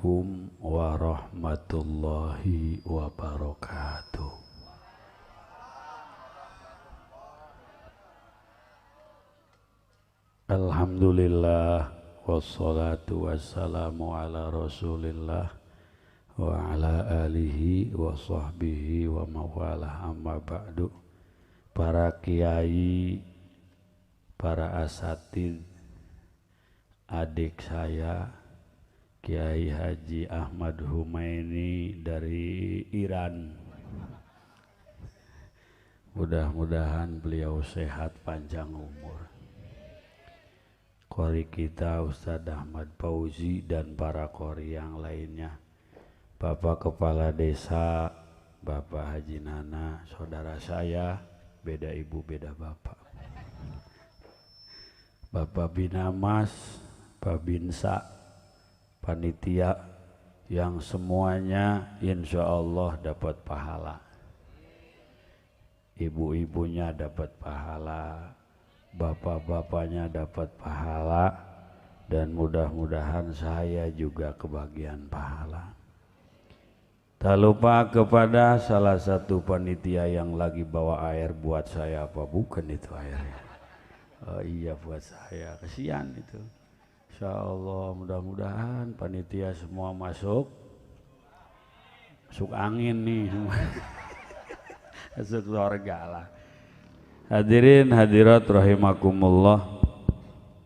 Assalamualaikum warahmatullahi wabarakatuh. Alhamdulillah wassalatu wassalamu ala rasulillah wa ala alihi wa sahbihi wa mawalah, amma ba'du. Para kiai, para asatid, adik saya Kiai Haji Ahmad Humaini dari Iran, mudah-mudahan beliau sehat panjang umur. Qori kita Ustadz Ahmad Fauzi dan para qori yang lainnya, Bapak Kepala Desa, Bapak Haji Nana, saudara saya, beda ibu beda bapak, Bapak Binamas, Pak Binsa, panitia yang semuanya insya Allah dapat pahala, ibu-ibunya dapat pahala, bapak-bapaknya dapat pahala, dan mudah-mudahan saya juga kebagian pahala. Tak lupa kepada salah satu panitia yang lagi bawa air buat saya, apa bukan itu airnya? Oh iya, buat saya, kesian itu. Insya Allah mudah-mudahan panitia semua masuk angin nih masuk surga lah. Hadirin hadirat rahimakumullah.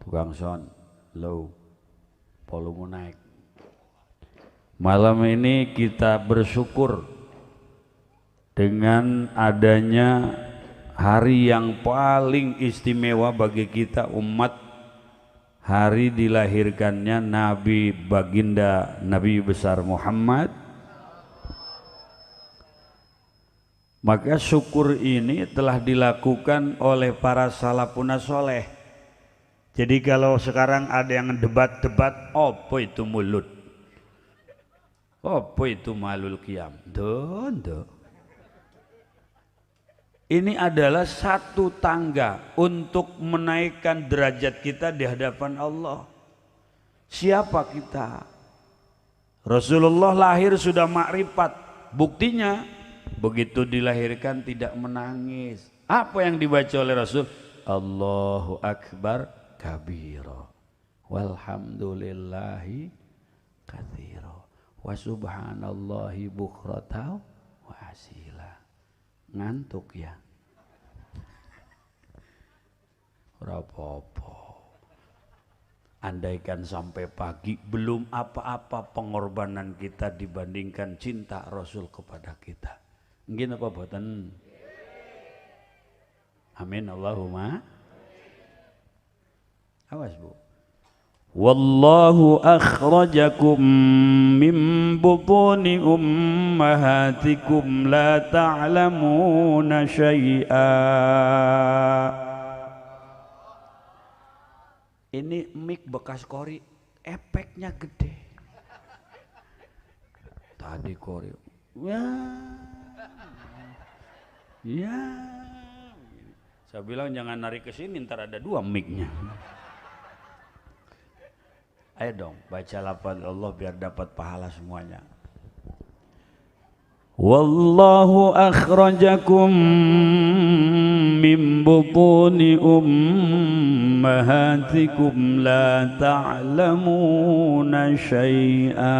Tukang son low, volume naik. Malam ini kita bersyukur dengan adanya hari yang paling istimewa bagi kita umat, hari dilahirkannya Nabi Baginda Nabi besar Muhammad. Maka syukur ini telah dilakukan oleh para salafun soleh. Jadi kalau sekarang ada yang debat-debat, apa itu mulut, apa itu malul qiyam, ini adalah satu tangga untuk menaikkan derajat kita di hadapan Allah. Siapa kita? Rasulullah lahir sudah makrifat. Buktinya begitu dilahirkan tidak menangis. Apa yang dibaca oleh Rasul? Allahu Akbar kabira walhamdulillahi katsira wa subhanallahi bukratan wa asila. Ngantuk ya? Rapopo. Andaikan sampai pagi belum apa-apa pengorbanan kita dibandingkan cinta Rasul kepada kita. Mungkin apa buatan? Amin Allahumma. Awas bu. Wallahu akhrajakum min butuni ummahatikum la ta'lamuna syai'a. Ini mic bekas kori, efeknya gede. Tadi kori, ya. Saya bilang jangan narik ke sini, ntar ada dua mic-nya. Ayo dong, baca lafaz Allah biar dapat pahala semuanya. Wallahu akhrajakum min butuni ummahatikum la ta'lamuna syai'a.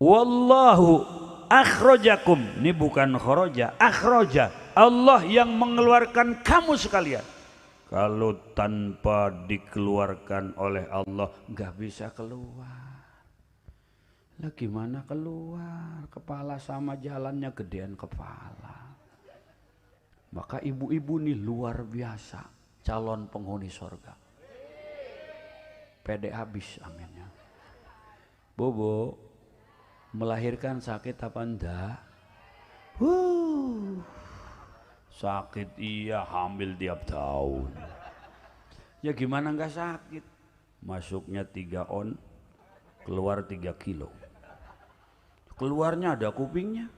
Wallahu akhrajakum, ini bukan kharaja, akhraja, Allah yang mengeluarkan kamu sekalian. Kalau tanpa dikeluarkan oleh Allah nggak bisa keluar. Lah gimana keluar? Kepala sama jalannya gedean kepala. Maka ibu-ibu nih luar biasa, calon penghuni sorga. Pede habis aminnya. Bobo, melahirkan sakit apa enggak? Sakit iya, hamil tiap tahun. Ya gimana enggak sakit? Masuknya 3 on, keluar 3 kilo. Keluarnya ada kupingnya,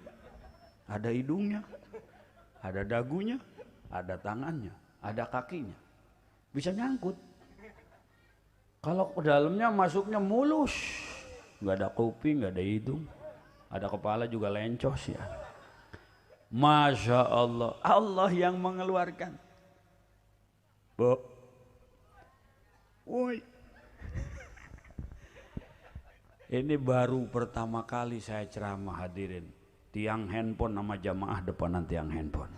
ada hidungnya, ada dagunya, ada tangannya, ada kakinya. Bisa nyangkut. Kalau ke dalamnya masuknya mulus, nggak ada kuping, nggak ada hidung, ada kepala juga lencos ya. Masya Allah, Allah yang mengeluarkan. Bu, woi, ini baru pertama kali saya ceramah hadirin. Tiang handphone nama jamaah depanan tiang handphone.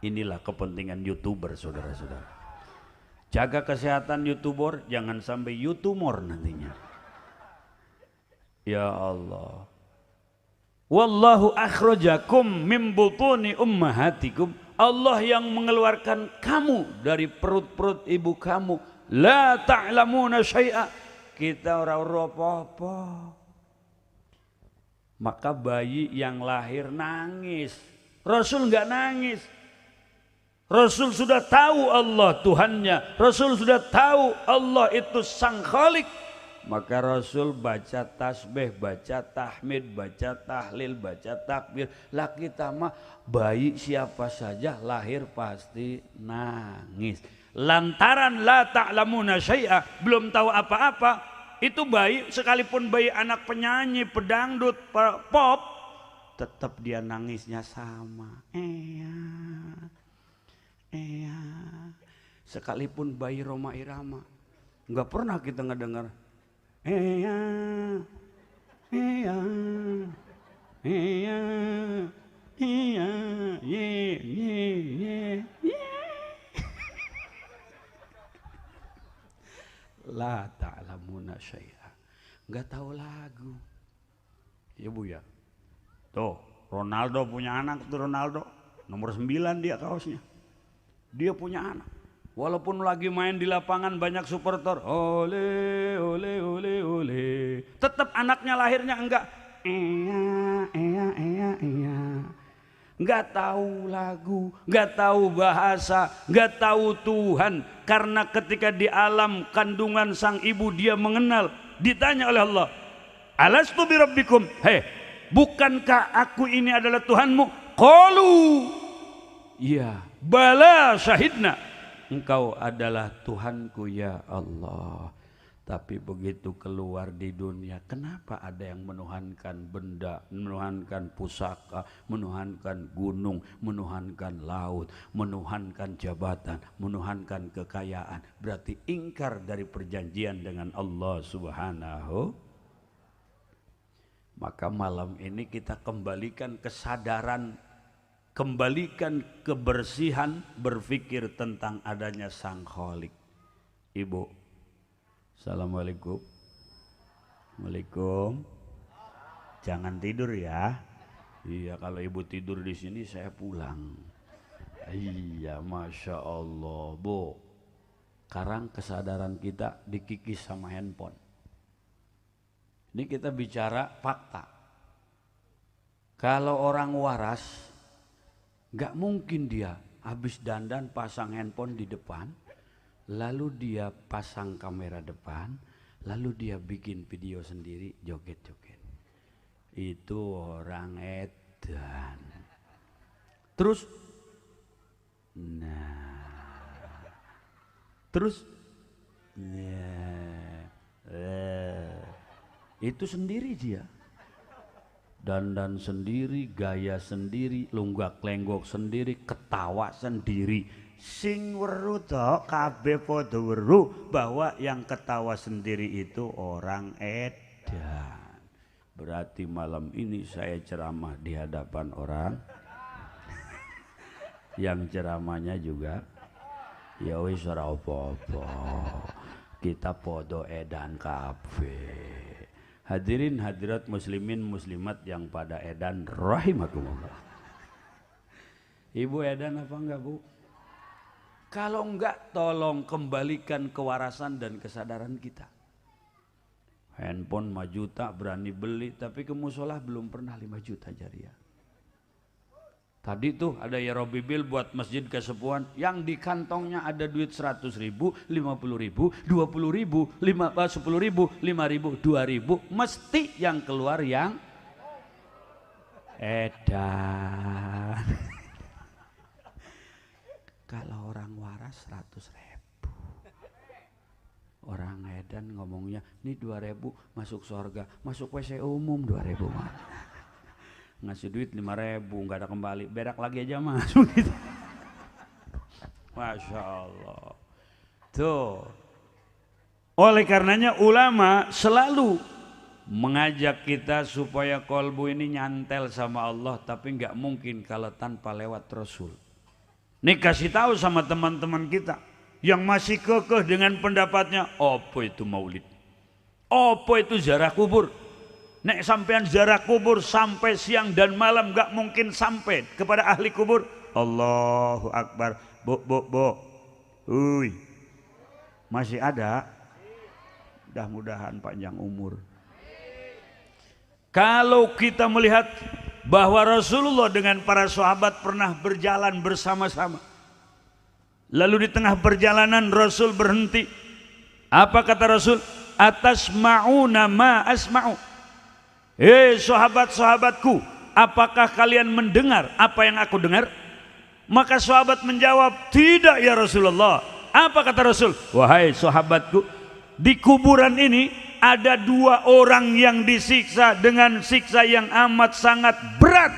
Inilah kepentingan YouTuber saudara-saudara. Jaga kesehatan YouTuber, jangan sampai YouTuber nantinya. Ya Allah. Wallahu akhrajakum min butuni ummahatikum. Allah yang mengeluarkan kamu dari perut-perut ibu kamu. La ta'lamuna syai'a. Kita ora-ora apa-apa. Maka bayi yang lahir nangis. Rasul enggak nangis. Rasul sudah tahu Allah Tuhannya. Rasul sudah tahu Allah itu Sang Khalik. Maka Rasul baca tasbih, baca tahmid, baca tahlil, baca takbir. Lah kita mah bayi siapa saja lahir pasti nangis. Lantaran la ta'lamuna syai'a, belum tahu apa-apa. Itu bayi sekalipun bayi anak penyanyi, pedangdut, pop, tetap dia nangisnya sama. Sekalipun bayi Roma Irama, nggak pernah kita ngedengar la ta'lamuna syai'a, nggak tahu lagu. Ya Bu ya, tuh Ronaldo punya anak tuh, Ronaldo nomor 9 dia kaosnya. Dia punya anak, walaupun lagi main di lapangan banyak supporter, ole ole ole ole, tetap anaknya lahirnya enggak enggak tahu lagu, enggak tahu bahasa, enggak tahu Tuhan. Karena ketika di alam kandungan sang ibu dia mengenal, ditanya oleh Allah, alastu birabbikum, hei bukankah aku ini adalah Tuhanmu? Qalu, iya. Bala syahidna, engkau adalah Tuhanku ya Allah. Tapi begitu keluar di dunia, kenapa ada yang menuhankan benda, menuhankan pusaka, menuhankan gunung, menuhankan laut, menuhankan jabatan, menuhankan kekayaan? Berarti ingkar dari perjanjian dengan Allah Subhanahu. Maka malam ini kita kembalikan kesadaran, kembalikan kebersihan, berpikir tentang adanya Sang Khalik. Ibu, assalamualaikum. Waalaikum. Jangan tidur ya. Iya, kalau ibu tidur di sini saya pulang. Iya, masya Allah, Bu. Sekarang kesadaran kita dikikis sama handphone. Ini kita bicara fakta. Kalau orang waras, gak mungkin dia habis dandan pasang handphone di depan, lalu dia pasang kamera depan, lalu dia bikin video sendiri joget-joget. Itu orang edan. Terus, itu sendiri dia. Dandan sendiri, gaya sendiri, lunggak-lenggok sendiri, ketawa sendiri. Sing weru to kabeh padha weru bahwa yang ketawa sendiri itu orang edan. Berarti malam ini saya ceramah di hadapan orang yang ceramahnya juga ya wis ora apa-apa. Kita podo edan kabeh. Hadirin hadirat muslimin muslimat yang pada edan rahimakumullah. Ibu edan apa enggak, Bu? Kalau enggak, tolong kembalikan kewarasan dan kesadaran kita. Handphone 5 juta berani beli, tapi ke musola belum pernah 5 juta jariah. Tadi tuh ada ya Robi Bil buat masjid kesepuan, yang di kantongnya ada duit 100 ribu, 50 ribu, 20 ribu, 10 ribu, 5 ribu, 2 ribu. Mesti yang keluar yang edan. Kalau orang waras 100 ribu. Orang edan ngomongnya, nih 2.000 masuk surga, masuk WC umum 2.000 mah. Ngasih duit 5.000 nggak ada kembali, berak lagi aja masuk gitu. Masya Allah. Tuh. Oleh karenanya ulama selalu mengajak kita supaya kolbu ini nyantel sama Allah, tapi nggak mungkin kalau tanpa lewat Rasul. Nih kasih tahu sama teman-teman kita yang masih kekeh dengan pendapatnya, apa itu maulid? Apa itu ziarah kubur? Nek sampean ziarah kubur sampai siang dan malam gak mungkin sampai kepada ahli kubur. Allahu Akbar. Bu. Uy. Masih ada? Mudah-mudahan panjang umur. Kalau kita melihat bahwa Rasulullah dengan para sahabat pernah berjalan bersama-sama, lalu di tengah perjalanan Rasul berhenti. Apa kata Rasul? Atasma'una ma asma'u. Sahabat-sahabatku, apakah kalian mendengar apa yang aku dengar? Maka sahabat menjawab, tidak ya Rasulullah. Apa kata Rasul? Wahai sahabatku, di kuburan ini ada 2 orang yang disiksa dengan siksa yang amat sangat berat.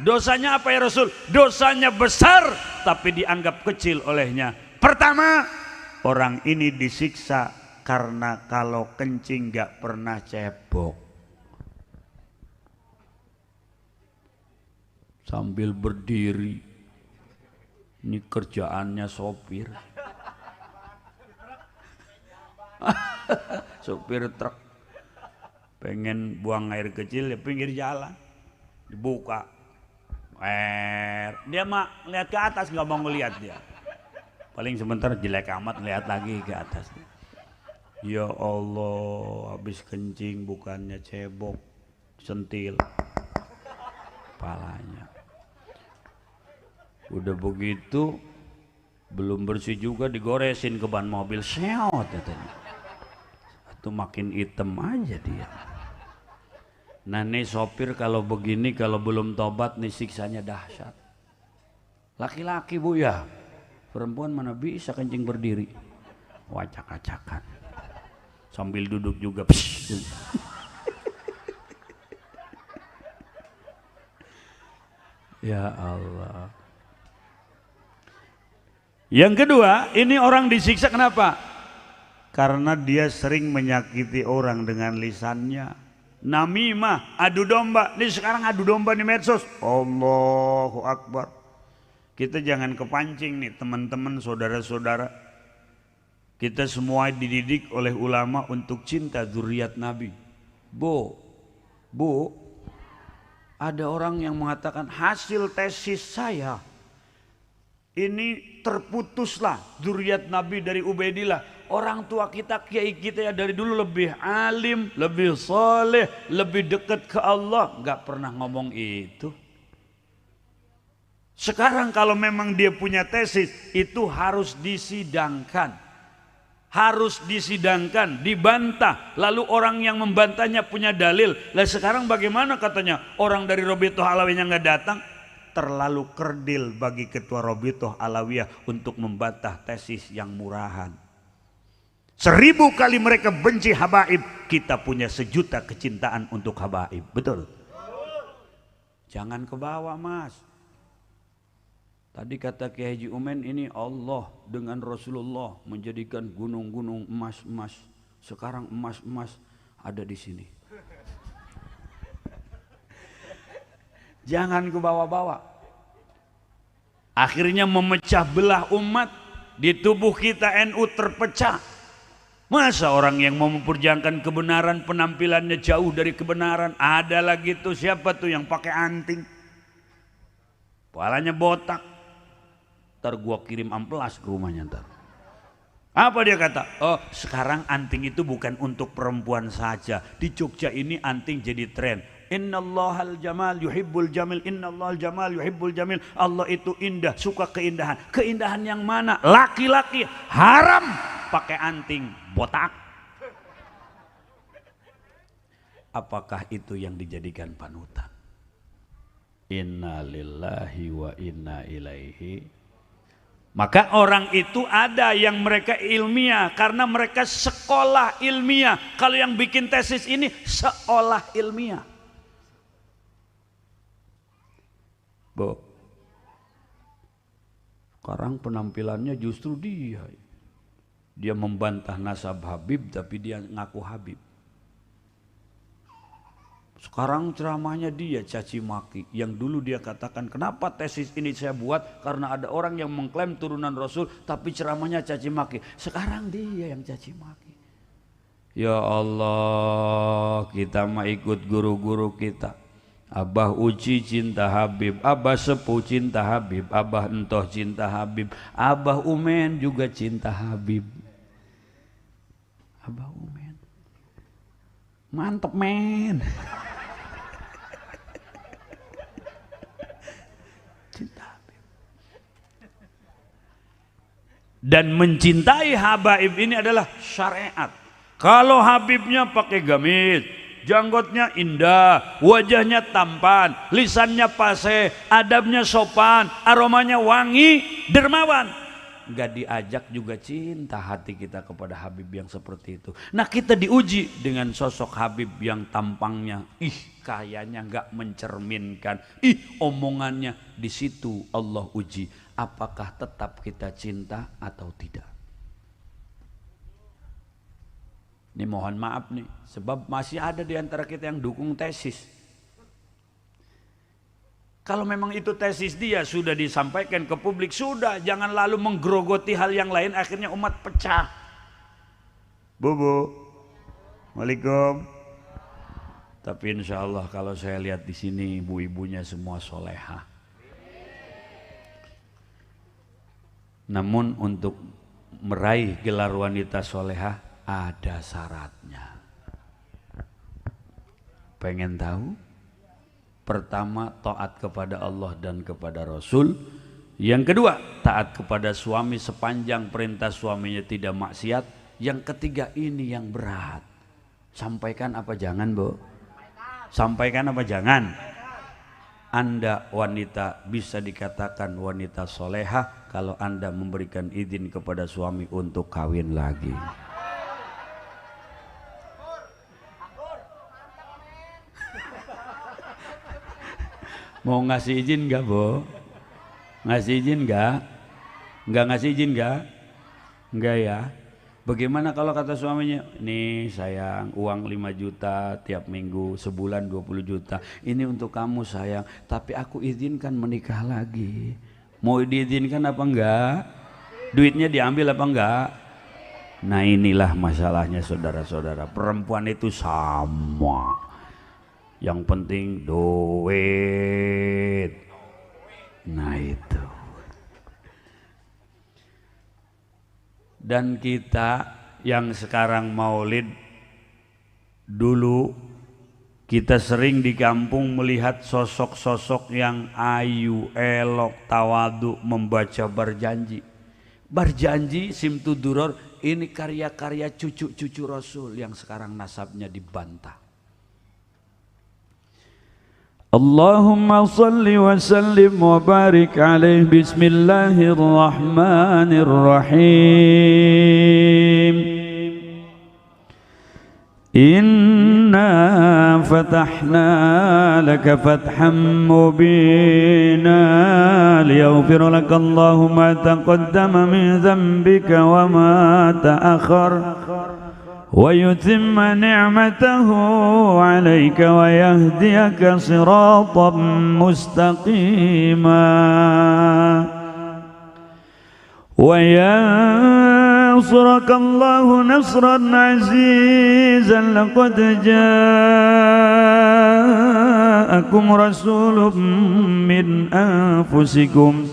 Dosanya apa ya Rasul? Dosanya besar tapi dianggap kecil olehnya. Pertama, orang ini disiksa karena kalau kencing gak pernah cebok. Sambil berdiri, ini kerjaannya sopir. Sopir truk pengen buang air kecil di pinggir jalan, dibuka air, dia mah lihat ke atas, nggak mau ngelihat dia. Paling sebentar jelek amat, lihat lagi ke atas. Ya Allah, habis kencing bukannya cebok, sentil kepalanya. Udah begitu belum bersih juga digoresin ke ban mobil, seot katanya. Itu makin hitam aja dia. Nah nih sopir kalau begini, kalau belum tobat nih siksanya dahsyat. Laki-laki bu ya, perempuan mana bisa kencing berdiri, wacak-acakan sambil duduk juga. Ya Allah. Yang kedua, ini orang disiksa kenapa? Karena dia sering menyakiti orang dengan lisannya. Namimah, adu domba. Ini sekarang adu domba di medsos. Allahu Akbar. Kita jangan kepancing nih teman-teman, saudara-saudara. Kita semua dididik oleh ulama untuk cinta zuriat Nabi. Bu, ada orang yang mengatakan hasil tesis saya ini terputuslah zuriat Nabi dari Ubaidillah. Orang tua kita, kiai kita ya dari dulu lebih alim, lebih soleh, lebih dekat ke Allah. Gak pernah ngomong itu. Sekarang kalau memang dia punya tesis, itu harus disidangkan. Harus disidangkan, dibantah. Lalu orang yang membantahnya punya dalil. Lah sekarang bagaimana katanya? Orang dari Robitoh Alawiyah gak datang. Terlalu kerdil bagi ketua Robitoh Alawiyah untuk membantah tesis yang murahan. 1000 kali mereka benci habaib, kita punya 1.000.000 kecintaan untuk habaib. Betul? Jangan ke bawah mas. Tadi kata Kiai Haji Umen, ini Allah dengan Rasulullah menjadikan gunung-gunung emas-emas. Sekarang emas-emas ada di sini. Jangan ke bawah-bawah. Akhirnya memecah belah umat. Di tubuh kita NU terpecah. Masa orang yang mau memperjuangkan kebenaran penampilannya jauh dari kebenaran? Ada lagi tuh, siapa tuh yang pakai anting, kepalanya botak. Ntar gua kirim amplas ke rumahnya ntar. Apa dia kata? Oh sekarang anting itu bukan untuk perempuan saja. Di Jogja ini anting jadi tren. Innallahal jamal yuhibbul jamil. Innallahal jamal yuhibbul jamil. Allah itu indah, suka keindahan. Keindahan yang mana? Laki-laki haram pakai anting botak. Apakah itu yang dijadikan panutan? Inna lillahi wa inna ilaihi. Maka orang itu ada yang mereka ilmiah karena mereka sekolah ilmiah. Kalau yang bikin tesis ini seolah ilmiah. Bu, sekarang penampilannya justru dia membantah nasab Habib tapi dia ngaku Habib. Sekarang ceramahnya dia caci maki. Yang dulu dia katakan, kenapa tesis ini saya buat? Karena ada orang yang mengklaim turunan Rasul tapi ceramahnya caci maki. Sekarang dia yang caci maki. Ya Allah, kita mah ikut guru-guru kita. Abah Uci cinta Habib, Abah Sepuh cinta Habib, Abah Entoh cinta Habib, Abah Umen juga cinta Habib. Abah Umen, mantep men. Dan mencintai habaib ini adalah syariat. Kalau Habibnya pakai gamis, janggotnya indah, wajahnya tampan, lisannya paseh, adabnya sopan, aromanya wangi, dermawan, gak diajak juga cinta hati kita kepada Habib yang seperti itu. Nah, kita diuji dengan sosok Habib yang tampangnya kayaknya gak mencerminkan, omongannya. Di situ Allah uji apakah tetap kita cinta atau tidak. Ini mohon maaf nih, sebab masih ada di antara kita yang dukung tesis. Kalau memang itu tesis dia sudah disampaikan ke publik, sudah, jangan lalu menggerogoti hal yang lain, akhirnya umat pecah. Bu, Waalaikumsalam. Tapi insya Allah kalau saya lihat di sini ibu-ibunya semua solehah. Namun untuk meraih gelar wanita solehah ada syaratnya. Pengen tahu? Pertama, taat kepada Allah dan kepada Rasul. Yang kedua, taat kepada suami sepanjang perintah suaminya tidak maksiat. Yang ketiga, ini yang berat. Sampaikan apa jangan, Bu? Sampaikan apa jangan? Anda wanita bisa dikatakan wanita solehah kalau Anda memberikan izin kepada suami untuk kawin lagi. Mau ngasih izin gak, Bu? Ngasih izin gak? Nggak ngasih izin gak? Enggak ya? Bagaimana kalau kata suaminya, nih sayang, uang 5 juta tiap minggu, sebulan 20 juta, ini untuk kamu sayang, tapi aku izinkan menikah lagi. Mau diizinkan apa enggak? Duitnya diambil apa enggak? Nah, inilah masalahnya saudara-saudara, perempuan itu sama. Yang penting duit. Nah itu. Dan kita yang sekarang maulid, dulu kita sering di kampung melihat sosok-sosok yang ayu, elok, tawadu, membaca berjanji. Berjanji simtuduror, ini karya-karya cucu-cucu Rasul yang sekarang nasabnya dibantah. Allahumma salli wa sallim wa barik alaih. Bismillahirrahmanirrahim. Inna fatahna laka fathan mubina liyaghfir laka Allahu ma taqaddama min dhanbika wa ma ta'akhkhar ويتم نعمته عليك ويهديك صراطا مستقيما وينصرك الله نصرا عزيزا لقد جاءكم رسول من أنفسكم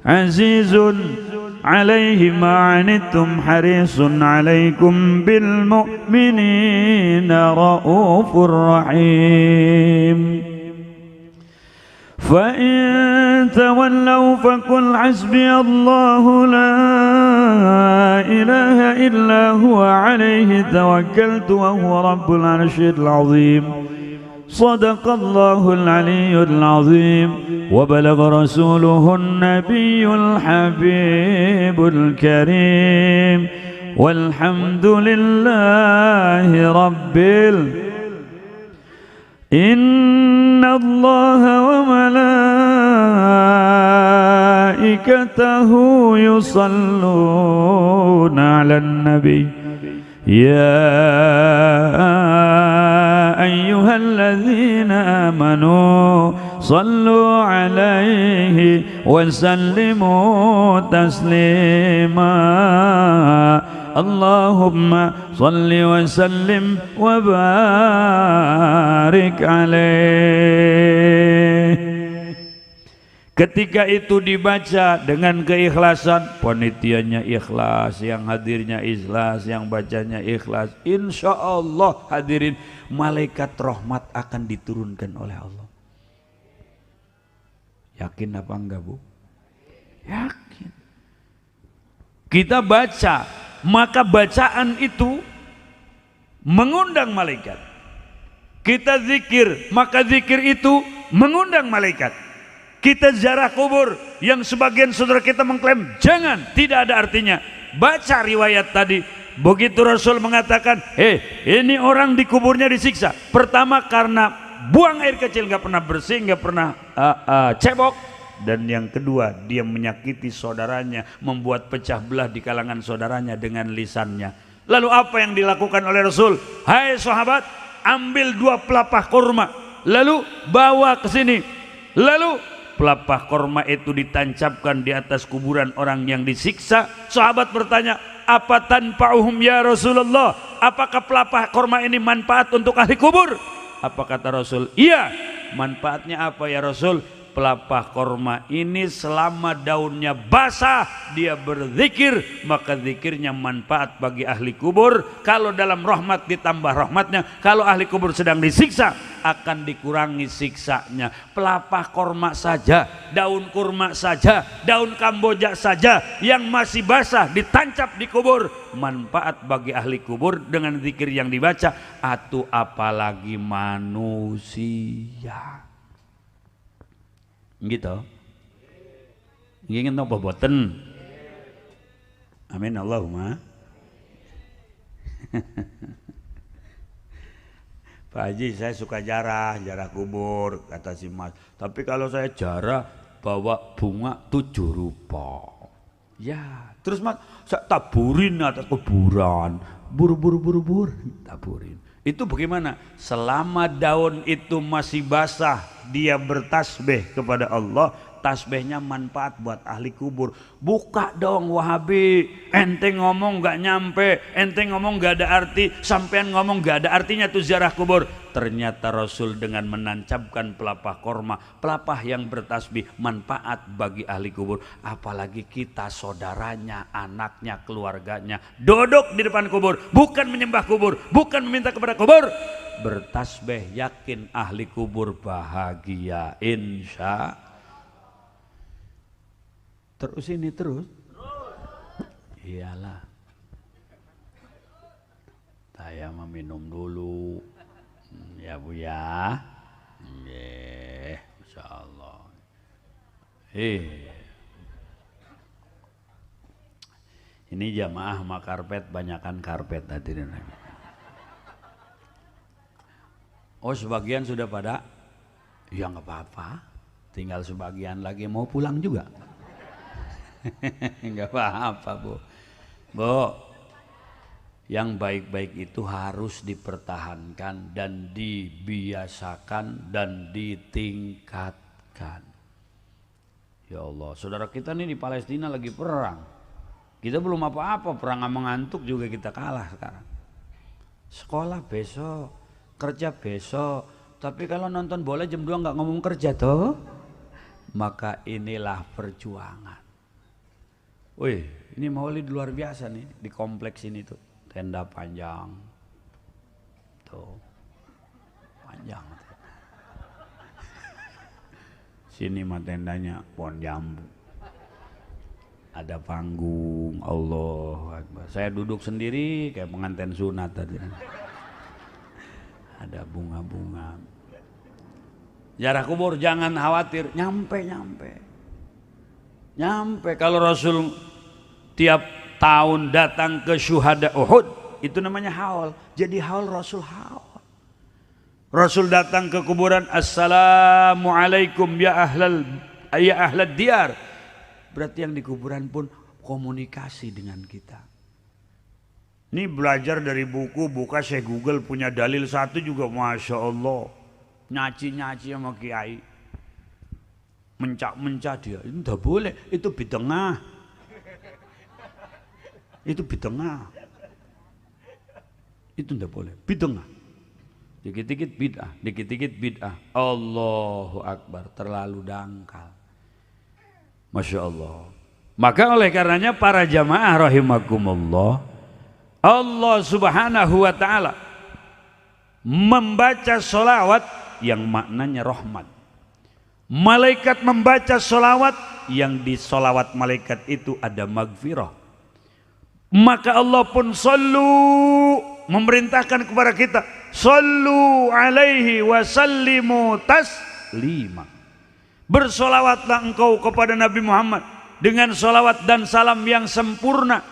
عزيز عليه ما عنتم حريص عليكم بالمؤمنين رؤوف رحيم فإن تولوا فقل حسبي الله لا إله إلا هو عليه توكلت وهو رب العرش العظيم صدق الله العلي العظيم وبلغ رسوله النبي الحبيب الكريم والحمد لله رب إن الله وملائكته يصلون على النبي يا أيها الذين آمنوا صلوا عليه وسلموا تسليما اللهم صل وسلم وبارك عليه. Ketika itu dibaca dengan keikhlasan, panitianya ikhlas, yang hadirnya ikhlas, yang bacanya ikhlas, insya Allah hadirin malaikat rahmat akan diturunkan oleh Allah. Yakin apa enggak, Bu? Yakin. Kita baca, maka bacaan itu mengundang malaikat. Kita zikir, maka zikir itu mengundang malaikat. Kita ziarah kubur yang sebagian saudara kita mengklaim jangan, tidak ada artinya. Baca riwayat tadi, begitu Rasul mengatakan, ini orang di kuburnya disiksa. Pertama karena buang air kecil, nggak pernah bersih, nggak pernah cebok. Dan yang kedua, dia menyakiti saudaranya, membuat pecah belah di kalangan saudaranya dengan lisannya. Lalu apa yang dilakukan oleh Rasul? Hai sahabat, ambil 2 pelapah kurma, lalu bawa ke sini. Lalu pelapah kurma itu ditancapkan di atas kuburan orang yang disiksa. Sahabat bertanya, apa tanfa'uhum ya Rasulullah? Apakah pelapah kurma ini manfaat untuk ahli kubur? Apa kata Rasul? Iya. Manfaatnya apa ya Rasul? Pelapah kurma ini selama daunnya basah dia berzikir, maka zikirnya manfaat bagi ahli kubur. Kalau dalam rahmat ditambah rahmatnya, kalau ahli kubur sedang disiksa akan dikurangi siksanya. Pelapah kurma saja, daun kurma saja, daun kamboja saja yang masih basah ditancap di kubur, manfaat bagi ahli kubur dengan zikir yang dibaca. Atuh apalagi manusia. Gitu. Ingin apa boten? Amin Allahumma. Pak Haji, saya suka jarah kubur, kata si Mas. Tapi kalau saya jarah bawa bunga 7 rupa. Ya, terus Mas, saya taburin atas kuburan. Buru, taburin. Itu bagaimana? Selama daun itu masih basah, dia bertasbih kepada Allah, tasbihnya manfaat buat ahli kubur. Buka dong Wahabi, ente ngomong gak nyampe, ente ngomong gak ada arti, sampean ngomong gak ada artinya tuh ziarah kubur. Ternyata Rasul dengan menancapkan pelapah korma, pelapah yang bertasbih, manfaat bagi ahli kubur. Apalagi kita saudaranya, anaknya, keluarganya duduk di depan kubur, bukan menyembah kubur, bukan meminta kepada kubur, bertasbih, yakin ahli kubur bahagia insya. Terus ini terus. Iyalah. Saya meminum dulu. Ya Bu ya. Nggih, insyaallah. Ini jamaah sama karpet, banyakan karpet hadirin. Oh, sebagian sudah pada? Ya nggak apa-apa. Tinggal sebagian lagi mau pulang juga. Nggak apa-apa Bu. Yang baik-baik itu harus dipertahankan dan dibiasakan dan ditingkatkan. Ya Allah, saudara kita nih di Palestina lagi perang. Kita belum apa-apa, perang sama ngantuk juga kita kalah sekarang. Sekolah besok, kerja besok. Tapi kalau nonton bola jam 2 nggak ngomong kerja toh, maka inilah perjuangan. Wih, ini maulid luar biasa nih di kompleks ini tuh. Tenda panjang tuh, panjang. Sini mah tendanya pohon jambu, ada panggung, Allah Akbar. Saya duduk sendiri kayak pengantin sunat tadi. Ada bunga-bunga. Ziarah kubur jangan khawatir, nyampe. Kalau Rasul tiap tahun datang ke syuhada Uhud, itu namanya haul. Jadi haul Rasul haul. Rasul datang ke kuburan, assalamualaikum ya ahlad diyar. Berarti yang di kuburan pun komunikasi dengan kita. Ini belajar dari buku, buka saya Google punya dalil satu juga, masya Allah. Nyaci sama kiai, mencak dia, itu tidak boleh, itu bid'ah. Itu bid'ah. Itu tidak boleh, bid'ah. Dikit-dikit bid'ah. Allahu Akbar, terlalu dangkal. Masya Allah. Maka oleh karenanya para jamaah rahimakumullah, Allah subhanahu wa ta'ala membaca sholawat yang maknanya rahmat. Malaikat membaca sholawat yang di sholawat malaikat itu ada magfirah. Maka Allah pun sallu, memerintahkan kepada kita, sallu alaihi wa sallimu taslima. Bersolawatlah engkau kepada Nabi Muhammad dengan sholawat dan salam yang sempurna.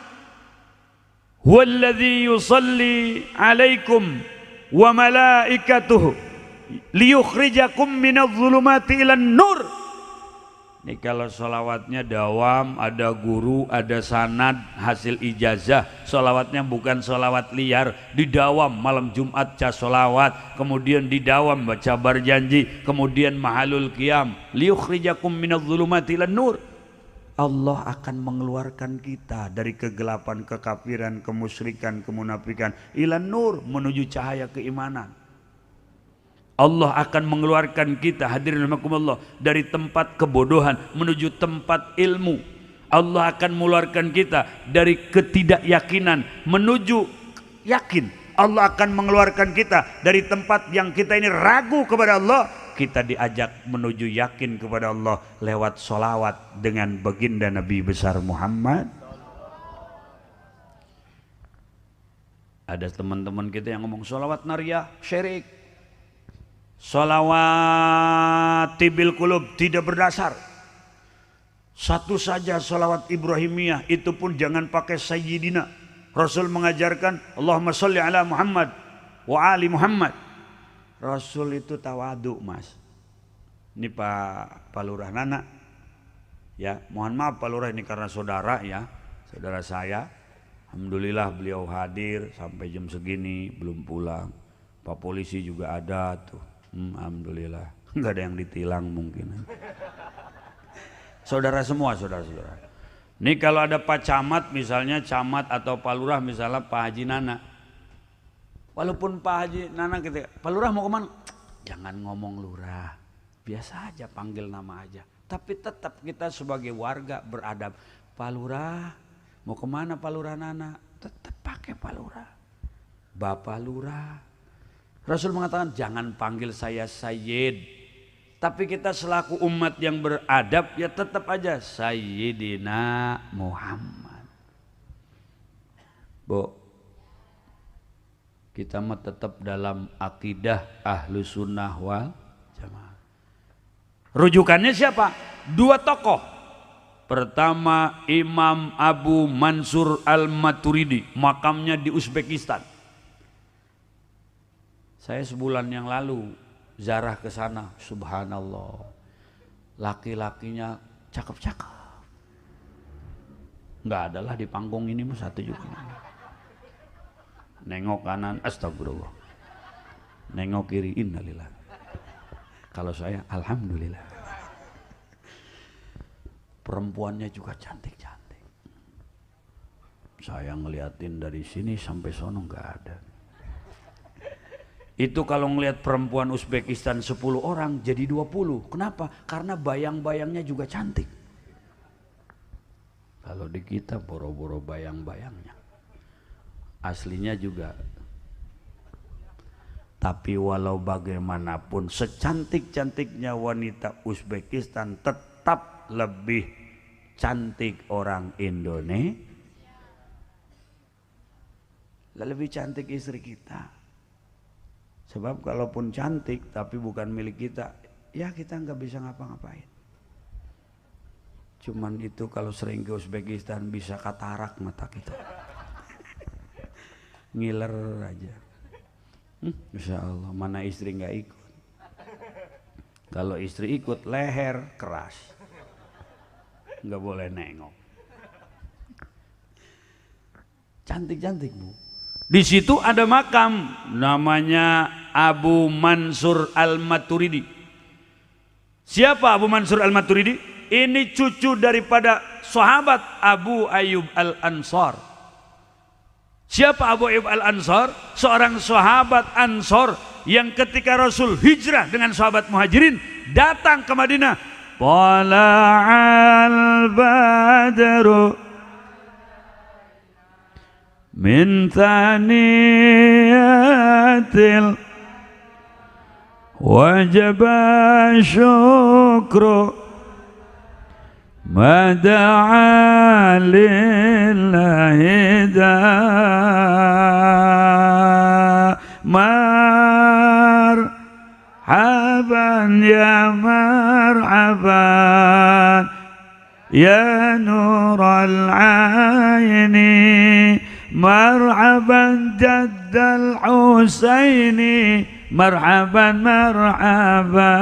Walladzi yusalli alaikum wa malaikatuhu liyukhrijakum minadh-dhulumati ilan nur. Ini kalau sholawatnya dawam, ada guru, ada sanad, hasil ijazah. Sholawatnya bukan sholawat liar, didawam malam Jumat ca sholawat, kemudian didawam baca berjanji, kemudian mahalul qiyam, liyukhrijakum minadh-dhulumati ilan nur. Allah akan mengeluarkan kita dari kegelapan, kekafiran, kemusyrikan, kemunafikan, ilan nur, menuju cahaya keimanan. Allah akan mengeluarkan kita, hadirin rahimakumullah, dari tempat kebodohan menuju tempat ilmu. Allah akan mengeluarkan kita dari ketidakyakinan menuju yakin. Allah akan mengeluarkan kita dari tempat yang kita ini ragu kepada Allah, kita diajak menuju yakin kepada Allah lewat sholawat dengan baginda Nabi besar Muhammad. Ada teman-teman kita yang ngomong sholawat nariyah syirik, sholawat tibil kulub tidak berdasar. Satu saja sholawat Ibrahimiyah, itu pun jangan pakai sayyidina. Rasul mengajarkan Allahumma sholli ala Muhammad wa ali Muhammad. Rasul itu tawadu, mas. Ini Pak Lurah Nana, ya mohon maaf Pak Lurah, ini karena saudara ya, saudara saya. Alhamdulillah beliau hadir sampai jam segini belum pulang. Pak polisi juga ada tuh, alhamdulillah nggak ada yang ditilang mungkin. Saudara semua, saudara-saudara. Ini kalau ada Pak Camat misalnya, Camat atau Pak Lurah misalnya Pak Haji Nana. Walaupun Pak Haji Nana kita, Pak Lurah mau kemana? Jangan ngomong Lurah, biasa aja panggil nama aja. Tapi tetap kita sebagai warga beradab. Pak Lurah, mau kemana Pak Lurah Nana? Tetap pakai Pak Lurah, Bapak Lurah. Rasul mengatakan jangan panggil saya Sayyid. Tapi kita selaku umat yang beradab ya tetap aja Sayyidina Muhammad. Bu, kita mah tetap dalam akidah ahlu sunnah wal jamaah. Rujukannya siapa? Dua tokoh. Pertama Imam Abu Mansur al-Maturidi, makamnya di Uzbekistan. Saya sebulan yang lalu ziarah ke sana, subhanallah. Laki-lakinya cakep-cakep. Enggak adalah di panggung ini mah satu juga. Nengok kanan, astagfirullah. Nengok kiri, innalillah. Kalau saya, alhamdulillah. Perempuannya juga cantik-cantik. Saya ngeliatin dari sini sampai sono enggak ada. Itu kalau ngelihat perempuan Uzbekistan 10 orang jadi 20. Kenapa? Karena bayang-bayangnya juga cantik. Kalau di kita boro-boro bayang-bayangnya. Aslinya juga. Tapi walau bagaimanapun secantik-cantiknya wanita Uzbekistan tetap lebih cantik orang Indonesia. Lebih cantik istri kita. Sebab kalaupun cantik tapi bukan milik kita, ya kita nggak bisa ngapa-ngapain. Cuman itu kalau sering ke Uzbekistan bisa katarak mata kita. Ngiler aja. Insya Allah, mana istri nggak ikut. Kalau istri ikut leher keras, nggak boleh nengok. Cantik-cantik Bu. Di situ ada makam namanya Abu Mansur Al-Maturidi. Siapa Abu Mansur Al-Maturidi? Ini cucu daripada sahabat Abu Ayyub Al-Ansar. Siapa Abu Ayyub Al-Ansar? Seorang sahabat Ansar yang ketika Rasul hijrah dengan sahabat Muhajirin datang ke Madinah. Tala'al badru min thaniyatil wajaba syukru mada'a lillahi marhaban ya marhaban ya nural aini marhaban jaddal Husaini marhaban marhaban.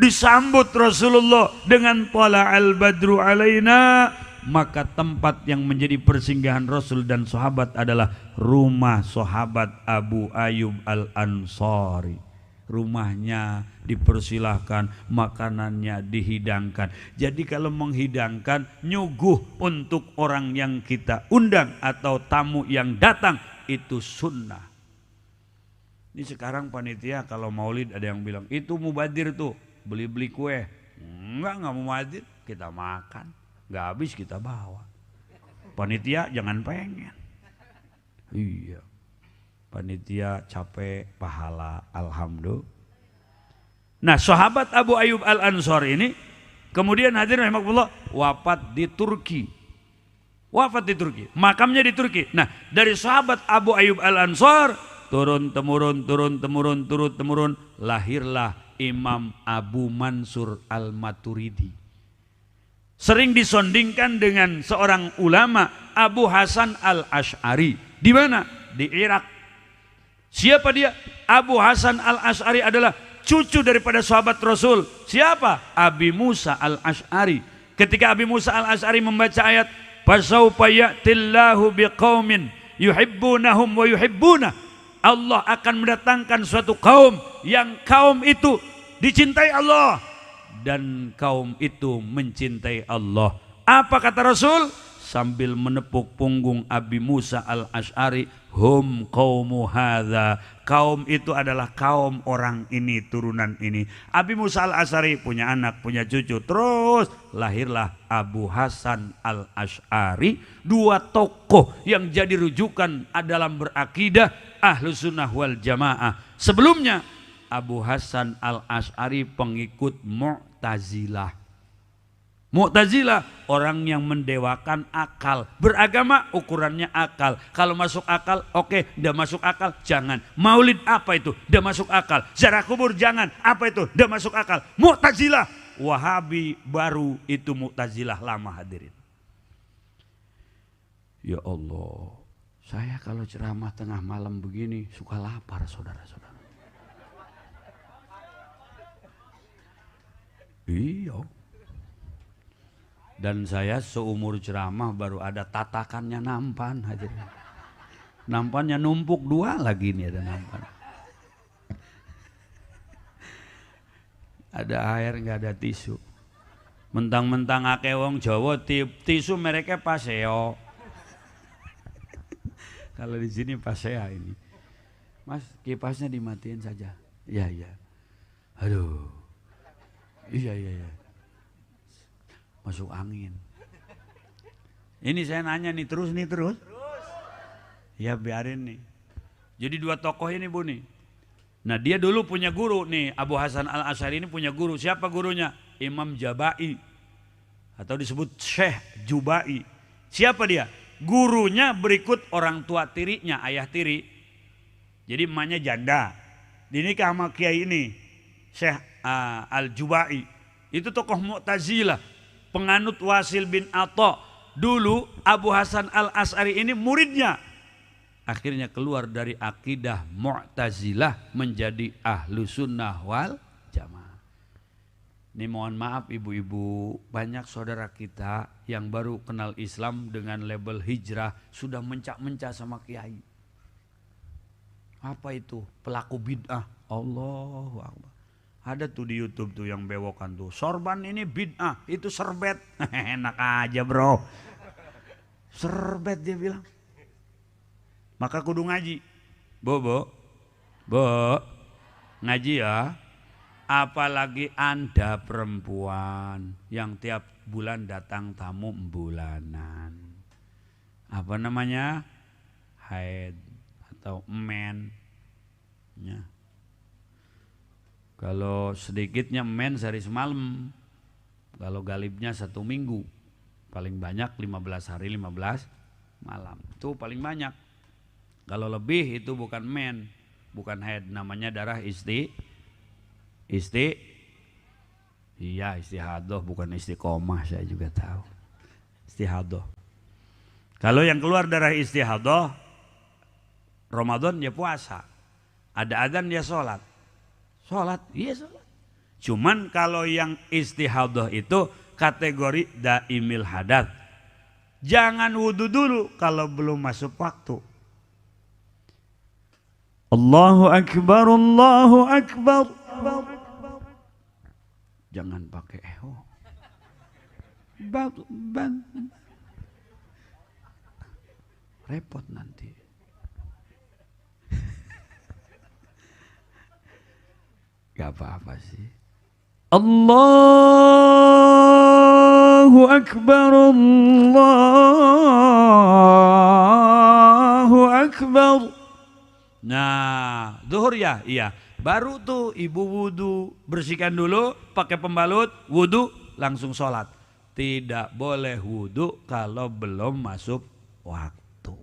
Disambut Rasulullah dengan tala'al badru alaina, maka tempat yang menjadi persinggahan Rasul dan sahabat adalah rumah sahabat Abu Ayyub Al-Ansari. Rumahnya dipersilahkan, makanannya dihidangkan. Jadi kalau menghidangkan, nyuguh untuk orang yang kita undang atau tamu yang datang, itu sunnah. Ini sekarang panitia kalau maulid ada yang bilang, itu mubadir tuh, beli-beli kue. Enggak mau mubadir, kita makan. Enggak habis kita bawa. Panitia jangan pengen. Iya. Panitia capek, pahala, alhamdulillah. Nah, sahabat Abu Ayyub Al-Ansar ini kemudian hadirin rahimakumullah wafat di Turki. Wafat di Turki, makamnya di Turki. Nah, dari sahabat Abu Ayyub Al-Ansar turun temurun lahirlah Imam Abu Mansur Al-Maturidi. Sering disondingkan dengan seorang ulama Abu Hasan Al-Asy'ari. Di mana? Di Irak. Siapa dia? Abu Hasan Al-Asy'ari adalah cucu daripada sahabat Rasul. Siapa? Abi Musa Al-Asy'ari. Ketika Abi Musa Al-Asy'ari membaca ayat fasawfa ya'tillahu biqaumin yuhibbunahum wa yuhibbuna, Allah akan mendatangkan suatu kaum yang kaum itu dicintai Allah dan kaum itu mencintai Allah. Apa kata Rasul? Sambil menepuk punggung Abi Musa Al-Asy'ari, hum qaumu hadza, kaum itu adalah kaum orang ini, turunan ini. Abi Musa Al-Asy'ari punya anak, punya cucu, terus lahirlah Abu Hasan Al-Asy'ari, dua tokoh yang jadi rujukan dalam berakidah Ahlus Sunnah wal Jamaah. Sebelumnya Abu Hasan Al-Asy'ari pengikut Mu'tazilah. Mu'tazilah orang yang mendewakan akal. Beragama ukurannya akal. Kalau masuk akal oke, tidak masuk akal jangan. Maulid apa itu? Tidak masuk akal. Ziarah kubur jangan. Apa itu? Tidak masuk akal. Mu'tazilah. Wahabi baru itu Mu'tazilah lama hadirin. Ya Allah, saya kalau ceramah tengah malam begini suka lapar saudara-saudara. Iya. Dan saya seumur ceramah baru ada tatakannya nampan hadirin. Nampannya numpuk dua lagi nih ada nampan. Ada air nggak ada tisu. Mentang-mentang akeh wong Jawa tisu mereknya Paseo. Kalau di sini Pasea ini. Mas, kipasnya dimatiin saja. Iya, iya. Aduh. Iya. Masuk angin. Ini saya nanya nih terus. Ya biarin nih. Jadi dua tokoh ini Bu nih. Nah dia dulu punya guru nih, Abu Hasan Al-Asy'ari ini punya guru. Siapa gurunya? Imam Jabai atau disebut Syekh Jubai. Siapa dia? Gurunya berikut orang tua tirinya, ayah tiri. Jadi emaknya janda. Dinikah sama kiai ini. Syekh Al-Jubai. Itu tokoh Mu'tazilah, penganut Wasil bin Atha. Dulu Abu Hasan Al-Asy'ari ini muridnya. Akhirnya keluar dari akidah Mu'tazilah menjadi Ahlu Sunnah wal Jamaah. Ini mohon maaf ibu-ibu, banyak saudara kita yang baru kenal Islam dengan label hijrah sudah mencak-mencak sama kiai. Apa itu? Pelaku bid'ah. Allahu Akbar. Ada tuh di YouTube tuh yang bewokan tuh. Sorban ini bid'ah, itu serbet. Enak aja bro. Serbet dia bilang. Maka kudu ngaji. Bo, ngaji ya. Apalagi Anda perempuan yang tiap bulan datang tamu bulanan. Apa namanya? Haid atau men. Ya. Kalau sedikitnya men sehari semalam. Kalau galibnya 1 minggu. Paling banyak 15 hari 15 malam. Itu paling banyak. Kalau lebih itu bukan men, bukan haid, namanya darah istihadoh, bukan istiqomah, saya juga tahu. Istihadoh. Kalau yang keluar darah istihadoh, Ramadan dia puasa. Ada adzan dia sholat. Sholat, iya sholat. Cuman kalau yang istihadoh itu kategori daimil hadat. Jangan wudhu dulu kalau belum masuk waktu. Allahu Akbar, Allahu Akbar. Jangan pakai eho. Repot nanti. Gak apa-apa sih. Allahu Akbar, Allahu Akbar. Nah, zuhur ya? Iya. Baru tuh ibu wudhu, bersihkan dulu, pakai pembalut, wudhu, langsung sholat. Tidak boleh wudhu kalau belum masuk waktu.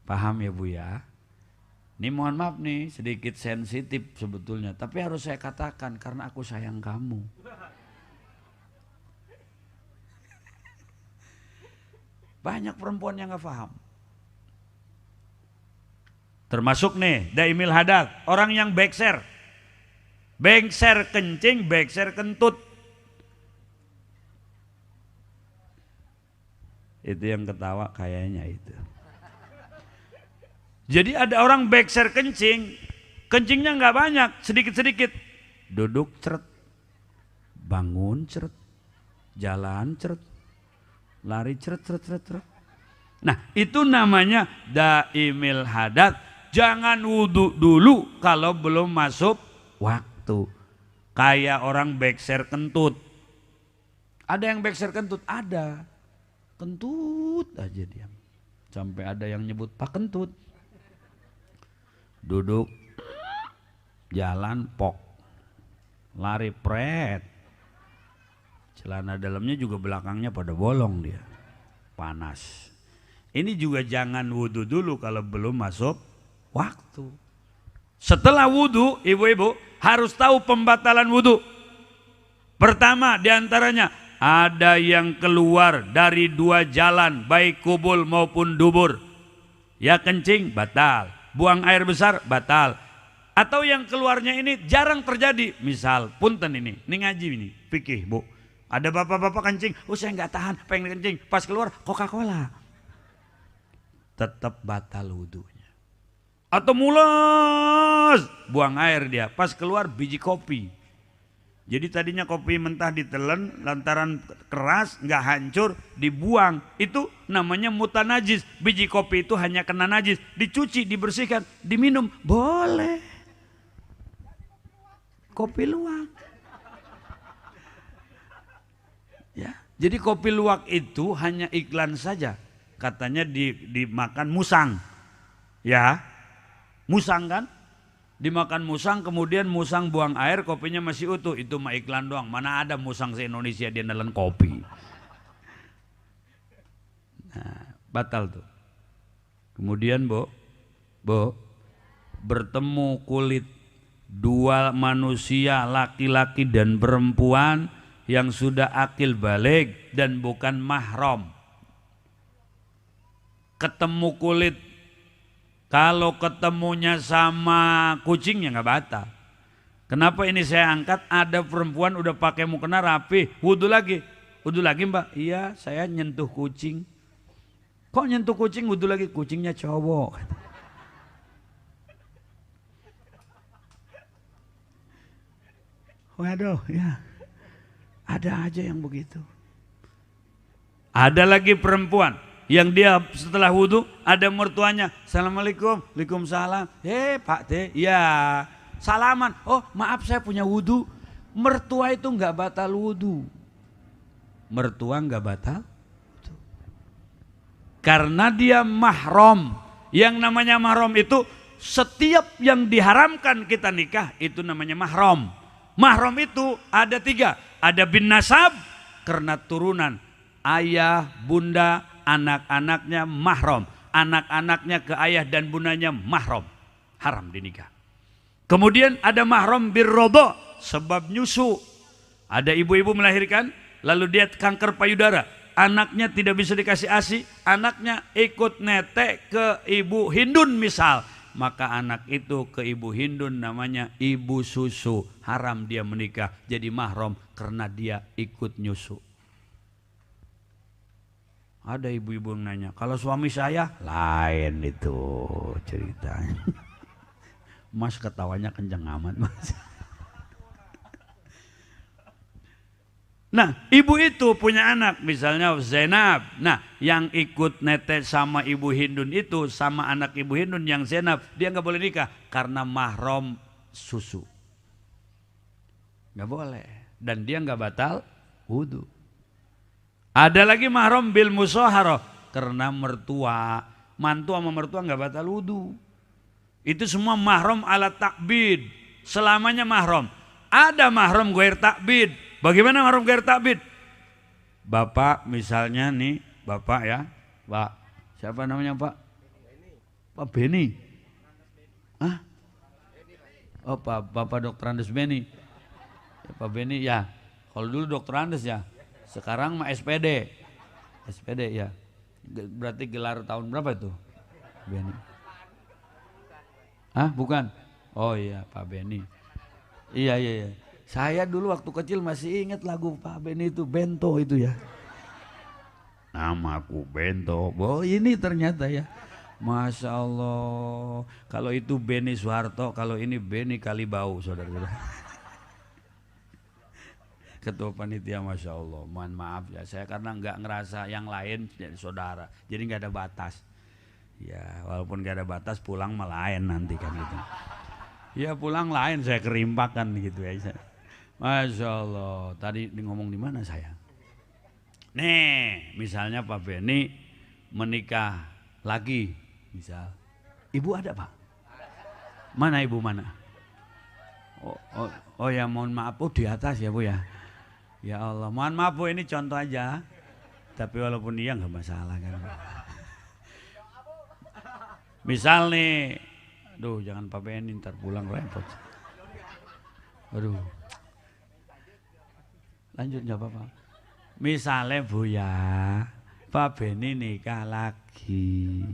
Paham ya Bu ya? Ini mohon maaf nih, sedikit sensitif sebetulnya. Tapi harus saya katakan karena aku sayang kamu. Banyak perempuan yang gak paham. Termasuk nih daimil hadat, orang yang bekser kencing, bekser kentut. Itu yang ketawa kayaknya itu. Jadi ada orang bekser kencing, kencingnya nggak banyak, sedikit-sedikit. Duduk ceret, bangun ceret, jalan ceret, lari ceret. Nah itu namanya daimil hadat. Jangan wudhu dulu kalau belum masuk waktu. Kayak orang bekser kentut. Ada yang bekser kentut? Ada. Kentut aja dia. Sampai ada yang nyebut Pak Kentut. Duduk, jalan pok, lari pret. Celana dalamnya juga belakangnya pada bolong dia. Panas. Ini juga jangan wudhu dulu kalau belum masuk waktu. Setelah wudhu, ibu-ibu harus tahu pembatalan wudhu. Pertama diantaranya ada yang keluar dari 2 jalan, baik kubul maupun dubur. Ya kencing batal, buang air besar batal. Atau yang keluarnya ini jarang terjadi. Misal, punten ini ngaji ini, fikih Bu. Ada bapak-bapak kencing, saya nggak tahan, pengen kencing. Pas keluar Coca-Cola. Tetap batal wudhunya. Atau mulas, buang air dia, pas keluar biji kopi. Jadi tadinya kopi mentah ditelan, lantaran keras, nggak hancur, dibuang. Itu namanya mutanajis. Biji kopi itu hanya kena najis, dicuci, dibersihkan, diminum, boleh. Kopi luwak. Ya, jadi kopi luwak itu hanya iklan saja. Katanya dimakan musang. Ya. Musang kan, dimakan musang, kemudian musang buang air, kopinya masih utuh. Itu mah iklan doang. Mana ada musang se-Indonesia dia nelen kopi. Nah, batal tuh. Kemudian Bu, bertemu kulit dua manusia laki-laki dan perempuan yang sudah akil balik dan bukan mahram. Ketemu kulit, kalau ketemunya sama kucingnya nggak batal. Kenapa ini saya angkat? Ada perempuan udah pakai mukena rapi, wudhu lagi mbak. Iya, saya nyentuh kucing. Kok nyentuh kucing wudhu lagi? Kucingnya cowok. Waduh, ya ada aja yang begitu. Ada lagi perempuan yang dia setelah wudhu ada mertuanya, assalamualaikum, waalaikumsalam. Pak teh, ya salaman. Oh maaf saya punya wudhu. Mertua itu nggak batal wudhu. Mertua nggak batal wudhu. Karena dia mahram. Yang namanya mahram itu setiap yang diharamkan kita nikah itu namanya mahram. Mahram itu ada 3, ada bin nasab karena turunan, ayah, bunda, anak-anaknya mahram, anak-anaknya ke ayah dan bundanya mahram, haram dinikah. Kemudian ada mahram birrodha, sebab nyusu. Ada ibu-ibu melahirkan, lalu dia kanker payudara, anaknya tidak bisa dikasih ASI, anaknya ikut netek ke ibu Hindun misal. Maka anak itu ke ibu Hindun namanya ibu susu, haram dia menikah jadi mahram karena dia ikut nyusu. Ada ibu-ibu yang nanya, kalau suami saya lain itu ceritanya. Mas ketawanya kenceng amat mas. Nah ibu itu punya anak misalnya Zainab. Nah yang ikut netes sama ibu Hindun itu sama anak ibu Hindun yang Zainab, dia nggak boleh nikah karena mahram susu. Nggak boleh. Dan dia nggak batal wudhu. Ada lagi mahram bil musaharah karena mertua. Mantu sama mertua nggak batal wudhu. Itu semua mahram ala takbid. Selamanya mahram. Ada mahram ghair takbid. Bagaimana mahram ghair takbid? Bapak misalnya nih, bapak ya, Pak, siapa namanya Pak? Pak Beni. Hah? Oh Bapak Dr. Andes Beni. Ya, Pak Beni ya, kalau dulu Dr. Andes ya, sekarang mah SPD. SPD ya, berarti gelar tahun berapa itu? Beni. Hah bukan? Oh iya Pak Beni. Iya. Saya dulu waktu kecil masih ingat lagu Pak Beni itu, Bento itu ya. Namaku Bento. Oh ini ternyata ya. Masya Allah. Kalau itu Beni Soeharto, kalau ini Beni Kalibau saudara-saudara. Ketua panitia Masya Allah. Mohon maaf ya, saya karena nggak ngerasa yang lain jadi saudara. Jadi nggak ada batas. Ya walaupun nggak ada batas pulang melayan nanti kan gitu. Ya pulang lain saya kerimpakan gitu ya. Masya Allah, tadi ngomong di mana saya? Nih, misalnya Pak Beni menikah lagi, misal. Ibu ada Pak? Mana ibu mana? Oh ya mohon maaf, di atas ya Bu ya. Ya Allah, mohon maaf Bu ini contoh aja. Tapi walaupun iya nggak masalah kan. Misal nih, aduh jangan Pak Beni ntar pulang repot. Aduh. Lanjut nggak apa-apa. Misalnya Bu ya, Pak Beni nikah lagi.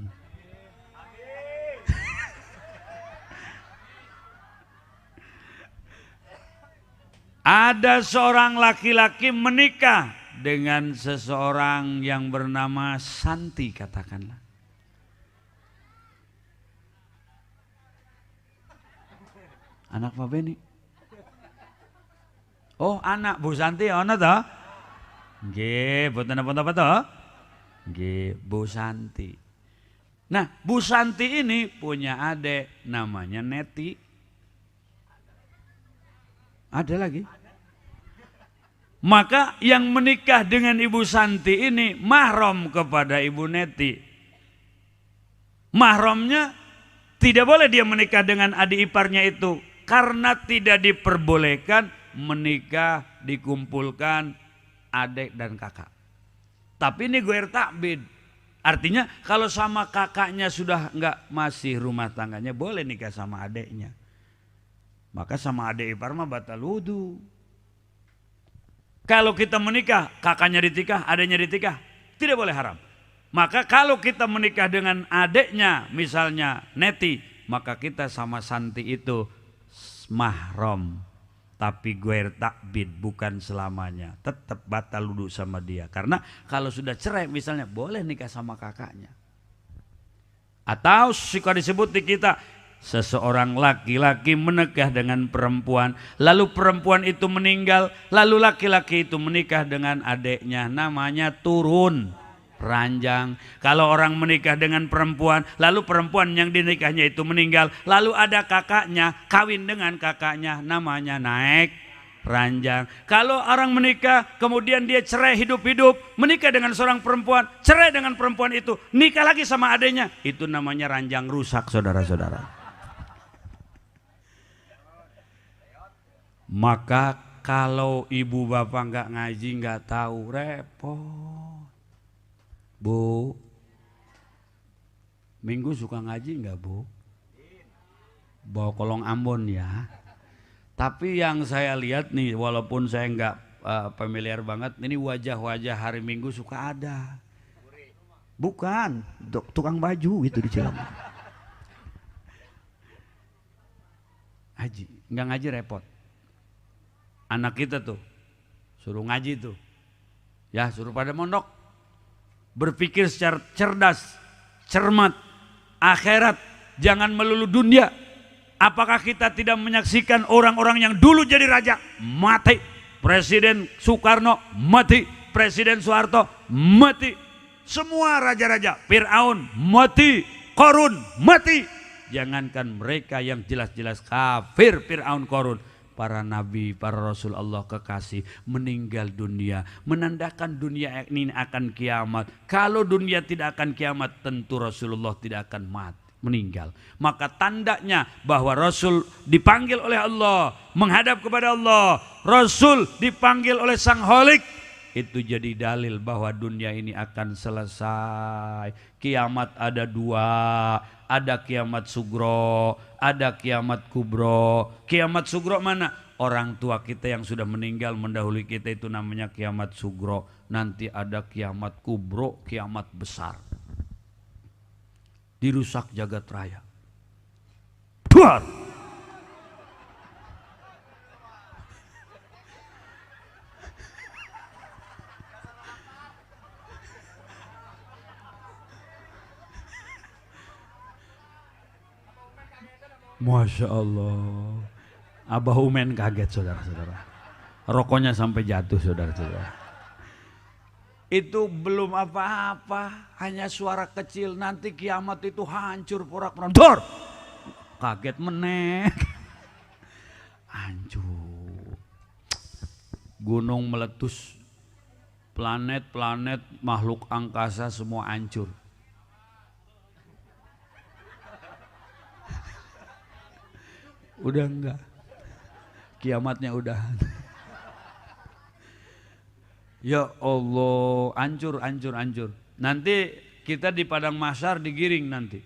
Ada seorang laki-laki menikah dengan seseorang yang bernama Santi katakanlah. Anak Pak Beni. Oh anak Bu Santi ono toh? Nggih, boten apa-apa toh? Nggih, Bu Santi. Nah, Bu Santi ini punya adik namanya Neti. Ada lagi. Maka yang menikah dengan Ibu Santi ini mahram kepada Ibu Neti. Mahramnya tidak boleh dia menikah dengan adik iparnya itu karena tidak diperbolehkan menikah dikumpulkan adik dan kakak. Tapi ini ghair takbid. Artinya kalau sama kakaknya sudah enggak masih rumah tangganya boleh nikah sama adiknya. Maka sama adik ipar mah batal wudu. Kalau kita menikah, kakaknya ditikah, adiknya ditikah, tidak boleh haram. Maka kalau kita menikah dengan adiknya, misalnya Neti, maka kita sama Santi itu mahram. Tapi guer takbid, bukan selamanya. Tetap batal wudu sama dia. Karena kalau sudah cerai misalnya, boleh nikah sama kakaknya. Atau suka disebut di kita, seseorang laki-laki menikah dengan perempuan, lalu perempuan itu meninggal, lalu laki-laki itu menikah dengan adiknya, namanya turun ranjang. Kalau orang menikah dengan perempuan, lalu perempuan yang dinikahnya itu meninggal, lalu ada kakaknya kawin dengan kakaknya, namanya naik ranjang. Kalau orang menikah kemudian dia cerai hidup-hidup, menikah dengan seorang perempuan, cerai dengan perempuan itu, nikah lagi sama adiknya, itu namanya ranjang rusak, saudara-saudara. Maka kalau ibu bapak nggak ngaji, nggak tahu, repot. Bu, Minggu suka ngaji nggak Bu? Bawa kolong Ambon ya. Tapi yang saya lihat nih, walaupun saya nggak familiar banget, ini wajah-wajah hari Minggu suka ada. Bukan, tukang baju gitu di Cilegon. Haji, nggak ngaji repot. Anak kita tuh suruh ngaji tuh, ya suruh pada mondok. Berpikir secara cerdas, cermat, akhirat, jangan melulu dunia. Apakah kita tidak menyaksikan orang-orang yang dulu jadi raja mati? Presiden Soekarno mati, Presiden Soeharto mati, semua raja-raja, Fir'aun mati, Qarun mati. Jangankan mereka yang jelas-jelas kafir, Fir'aun, Qarun, para nabi, para rasul Allah kekasih meninggal dunia, menandakan dunia ini akan kiamat. Kalau dunia tidak akan kiamat, tentu Rasulullah tidak akan mati, meninggal. Maka tandanya bahwa Rasul dipanggil oleh Allah, menghadap kepada Allah, Rasul dipanggil oleh Sang Holik, itu jadi dalil bahwa dunia ini akan selesai. Kiamat ada dua, ada kiamat sugro, ada kiamat kubro. Kiamat sugro mana? Orang tua kita yang sudah meninggal mendahului kita, itu namanya kiamat sugro. Nanti ada kiamat kubro, kiamat besar. Dirusak jagat raya. Duar. Masya Allah. Abah Umen kaget, saudara-saudara. Rokoknya sampai jatuh, saudara-saudara. Itu belum apa-apa, hanya suara kecil. Nanti kiamat itu hancur porak-poranda. Kaget meneh. Hancur. Gunung meletus. Planet-planet, makhluk angkasa semua hancur. Udah enggak, kiamatnya udah. Ya Allah, hancur. Nanti kita di padang mahsyar digiring nanti.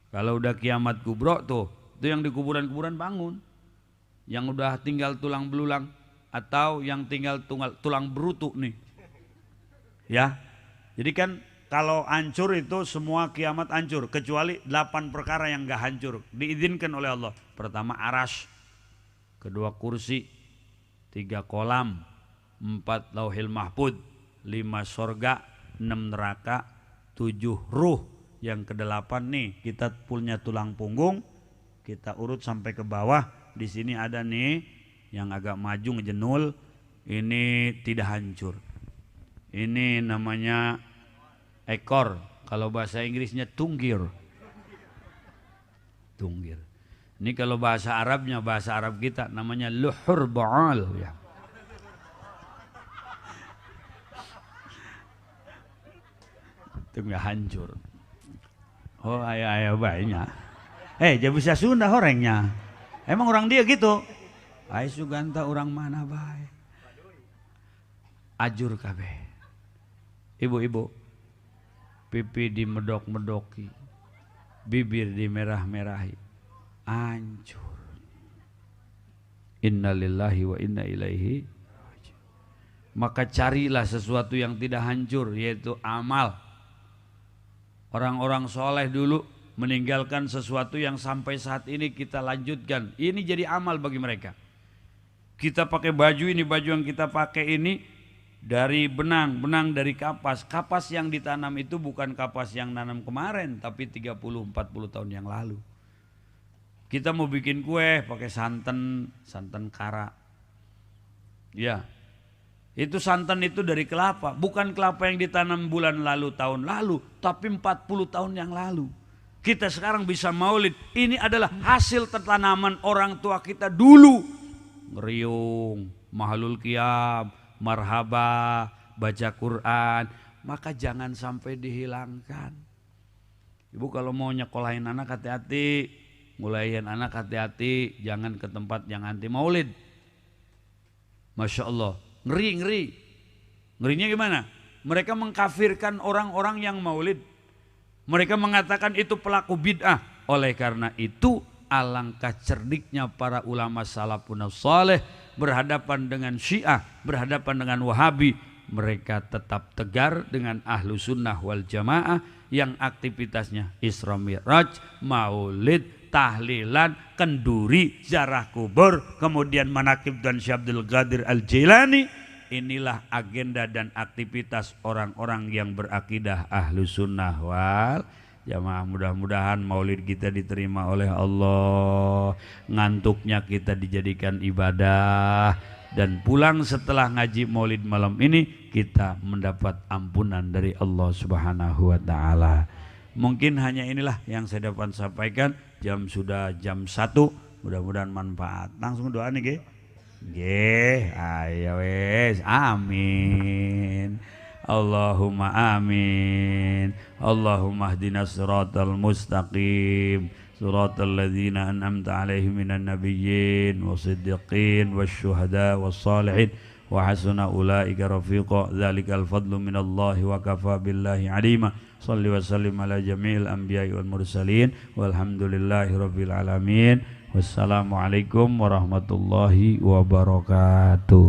Kalau udah kiamat kubro tuh, itu yang di kuburan-kuburan bangun. Yang udah tinggal tulang belulang atau yang tinggal tulang berutuk nih. Ya, jadi kan kalau hancur itu semua kiamat hancur, kecuali 8 perkara yang gak hancur, diizinkan oleh Allah. Pertama aras, kedua kursi, 3 kolam, 4 lauhil mahfud, 5 sorga, 6 neraka, 7 ruh. Yang ke-8 nih, kita punya tulang punggung, kita urut sampai ke bawah. Di sini ada nih yang agak maju ngejenul, ini tidak hancur. Ini namanya ekor, kalau bahasa Inggrisnya tunggir. Ini kalau bahasa Arabnya, bahasa Arab kita namanya luhur ba'al ya. Itu nggak hancur. Oh ayah baiknya. Jadi bisa Sunda orangnya. Emang orang dia gitu. Ai Suganta orang mana baik. Ajur kabeh. Ibu-ibu, pipi dimedok-medoki, bibir dimerah-merahi, hancur. Innalillahi wa inna ilaihi raji'un. Maka carilah sesuatu yang tidak hancur, yaitu amal. Orang-orang soleh dulu meninggalkan sesuatu yang sampai saat ini kita lanjutkan. Ini jadi amal bagi mereka. Kita pakai baju ini, baju yang kita pakai ini dari benang dari kapas. Kapas yang ditanam itu bukan kapas yang nanam kemarin, tapi 30-40 tahun yang lalu. Kita mau bikin kue pakai santan kara. Ya, itu santan itu dari kelapa. Bukan kelapa yang ditanam bulan lalu, tahun lalu, tapi 40 tahun yang lalu. Kita sekarang bisa maulid. Ini adalah hasil tanaman orang tua kita dulu. Ngeriung, mahalul qiyam, marhaba, baca Quran. Maka jangan sampai dihilangkan. Ibu kalau mau nyekolahin anak hati-hati, mulain anak hati-hati, jangan ke tempat yang anti maulid. Masya Allah, ngeri. Ngerinya gimana? Mereka mengkafirkan orang-orang yang maulid. Mereka mengatakan itu pelaku bid'ah. Oleh karena itu alangkah cerdiknya para ulama salafun saleh berhadapan dengan Syiah, berhadapan dengan Wahabi. Mereka tetap tegar dengan ahlu sunnah wal jamaah yang aktivitasnya Isra Mi'raj, maulid, tahlilan, kenduri, ziarah kubur, kemudian manaqib dan Syekh Abdul Qadir Al-Jilani. Inilah agenda dan aktivitas orang-orang yang berakidah ahlu sunnah wal jamaah. Mudah-mudahan maulid kita diterima oleh Allah, ngantuknya kita dijadikan ibadah, dan pulang setelah ngaji maulid malam ini kita mendapat ampunan dari Allah Subhanahu wa ta'ala. Mungkin hanya inilah yang saya dapat sampaikan. Sudah jam 1, mudah-mudahan manfaat. Langsung doa nih, nggih, ayo wes, amin. Allahumma amin. Allahumma ihdinas siratal mustaqim, siratal ladzina an'amta 'alaihim minan nabiyyin wasiddiqin wasyuhada wassalihin wa hasuna ulaika rafiqa. Dzalikal fadlu minallahi wa kafa billahi 'alima. Shalli wa sallim ala jami'il anbiya'i wal mursalin walhamdulillahi rabbil alamin. Wassalamualaikum warahmatullahi wabarakatuh.